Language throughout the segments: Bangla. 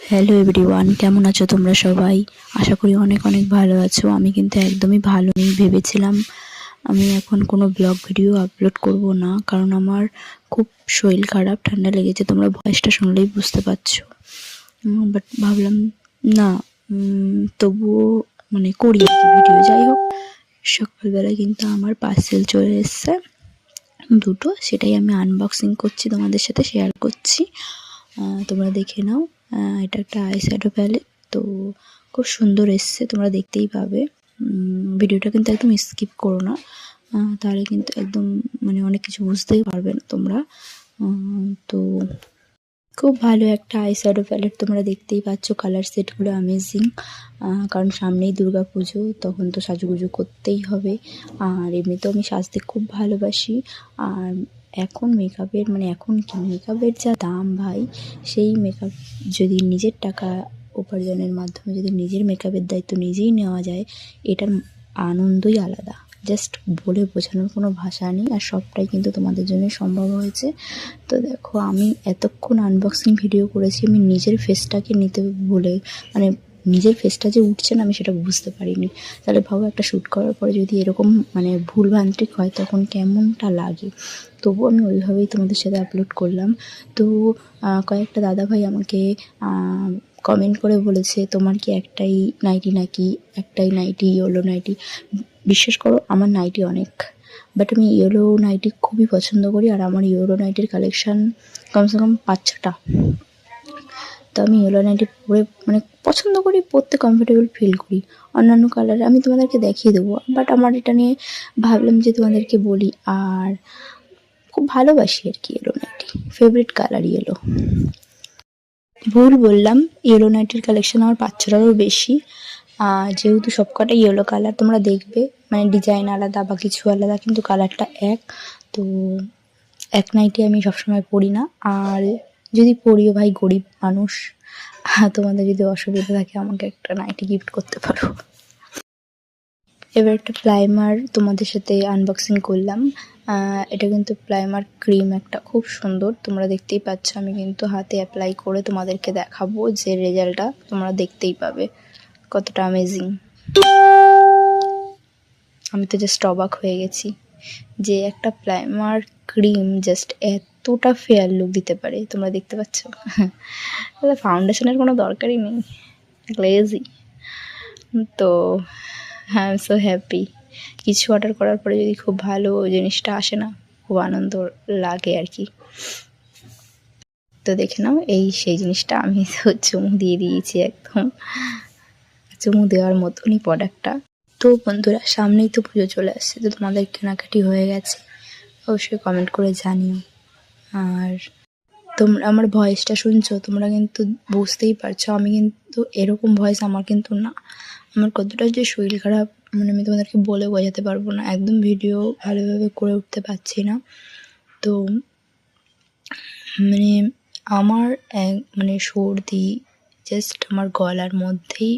হ্যালো এভরিওয়ান, কেমন আছো তোমরা সবাই? আশা করি অনেক অনেক ভালো আছো। আমি কিন্তু একদমই ভালো নেই। ভেবেছিলাম আমি এখন কোনো ব্লগ ভিডিও আপলোড করব না, কারণ আমার খুব শরীর খারাপ, ঠান্ডা লেগেছে। তোমরা ভয়েসটা শুনলেই বুঝতে পারছো। বাট ভাবলাম না, তবুও করি আর কি ভিডিও। যাই হোক, সকালবেলায় কিন্তু আমার পার্সেল চলে এসছে দুটো, সেটাই আমি আনবক্সিং করছি, তোমাদের সাথে শেয়ার করছি। তোমরা দেখে নাও। এটা একটা আই শ্যাডো প্যালেট, তো খুব সুন্দর এসছে, তোমরা দেখতেই পাবে। ভিডিওটা কিন্তু একদম স্কিপ করো না, তাহলে কিন্তু একদম অনেক কিছু বুঝতেই পারবে না তোমরা। তো খুব ভালো একটা আই শ্যাডো প্যালেট, তোমরা দেখতেই পাচ্ছ। কালার সেটগুলো অ্যামেজিং, কারণ সামনেই দুর্গা পুজো, তখন তো সাজুগুজু করতেই হবে। আর এমনিতেও আমি সাজতে খুব ভালোবাসি। আর এখন মেকআপের এখন কি মেকআপের যা দাম ভাই, সেই মেকআপ যদি নিজের টাকা উপার্জনের মাধ্যমে যদি নিজের মেকআপের দায়িত্ব নিজেই নেওয়া যায়, এটার আনন্দই আলাদা। জাস্ট বলে বোঝানোর কোনো ভাষা নেই। আর সবটাই কিন্তু তোমাদের জন্য সম্ভব হয়েছে। তো দেখো, আমি এতক্ষণ আনবক্সিং ভিডিও করেছি, আমি নিজের ফেসটাকে নিতে বলে নিজের ফেসটা যে উঠছে না, আমি সেটা বুঝতে পারিনি। তাহলে ভাবো, একটা শ্যুট করার পরে যদি এরকম ভুলভ্রান্তি হয়, তখন কেমনটা লাগে। তবু আমি ওইভাবেই তোমাদের সাথে আপলোড করলাম। তো কয়েকটা দাদাভাই আমাকে কমেন্ট করে বলেছে, তোমার কি একটাই নাইটি নাকি? একটাই নাইটি, ইয়েলো নাইটি? বিশ্বাস করো, আমার নাইটি অনেক, বাট আমি ইয়েলো নাইটি খুবই পছন্দ করি। আর আমার ইয়েলো নাইটির কালেকশান কমসে কম 5-6টা। তো আমি ইয়েলো নাইটি পরে পছন্দ করি, পরতে কমফোর্টেবল ফিল করি। অন্যান্য কালার আমি তোমাদেরকে দেখিয়ে দেবো, বাট আমার এটা নিয়ে ভাবলাম যে তোমাদেরকে বলি। আর খুব ভালোবাসি আর কি yellow nightie, favourite colour yellow. ভুল বললাম, ইয়েলো নাইটির কালেকশন আমার 5-6টারও বেশি। যেহেতু সবকটা ইয়েলো কালার, তোমরা দেখবে ডিজাইন আলাদা বা কিছু আলাদা, কিন্তু কালারটা এক। তো এক নাইটি আমি সবসময় পরি না। আর যদি পরিও ভাই, গরিব মানুষ, তোমাদের যদি অসুবিধা থাকে আমাকে একটা নাইটি গিফট করতে পারো। এবার একটা প্রাইমার তোমাদের সাথে আনবক্সিং করলাম। এটা কিন্তু প্রাইমার ক্রিম, একটা খুব সুন্দর, তোমরা দেখতেই পাচ্ছ। আমি কিন্তু হাতে অ্যাপ্লাই করে তোমাদেরকে দেখাবো, যে রেজাল্টটা তোমরা দেখতেই পাবে কতটা অ্যামেজিং। আমি তো জাস্ট অবাক হয়ে গেছি যে একটা প্রাইমার ক্রিম জাস্ট এতটা ফেয়ার লুক দিতে পারে। তোমরা দেখতে পাচ্ছ, ফাউন্ডেশনের কোনো দরকারই নেই, গ্লেজি। তো হ্যাঁ, আই এম সো হ্যাপি। কিছু অর্ডার করার পরে যদি খুব ভালো জিনিসটা আসে না, খুব আনন্দ লাগে আর কি। তো দেখে নাও, এই সেই জিনিসটা আমি তো চুমু দিয়ে দিয়েছি, একদম চুমু দেওয়ার মতনই প্রোডাক্টটা। তো বন্ধুরা, সামনেই তো পুজো চলে আসছে, তো তোমাদের কেনাকাটি হয়ে গেছে? অবশ্যই কমেন্ট করে জানিও। আর তোমরা আমার ভয়েসটা শুনছো, তোমরা কিন্তু বুঝতেই পারছো আমি কিন্তু এরকম ভয়েস আমার কিন্তু না। আমার কতটা যে শরীর খারাপ, আমি তোমাদেরকে বলে বোঝাতে পারবো না। একদম ভিডিও ভালোভাবে করে উঠতে পারছি না। তো আমার সর্দি, জাস্ট আমার গলার মধ্যেই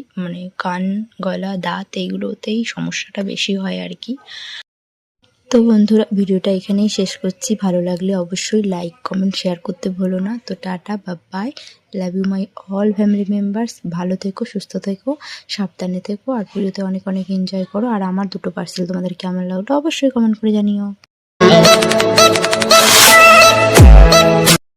কান, গলা, দাঁত এইগুলোতেই সমস্যাটা বেশি হয় আর কি। তো বন্ধুরা, ভিডিওটা এখানেই শেষ করছি। ভালো লাগলে অবশ্যই লাইক, কমেন্ট, শেয়ার করতে ভুলো না। তো tata, bye, love you my all family members. ভালো থেকো, সুস্থ থেকো, সাবধানে থেকো। আর পুজোতে অনেক অনেক এনজয় করো। আর আমার দুটো পার্সেল তোমাদের কেমন লাগলো অবশ্যই কমেন্ট করে জানিও।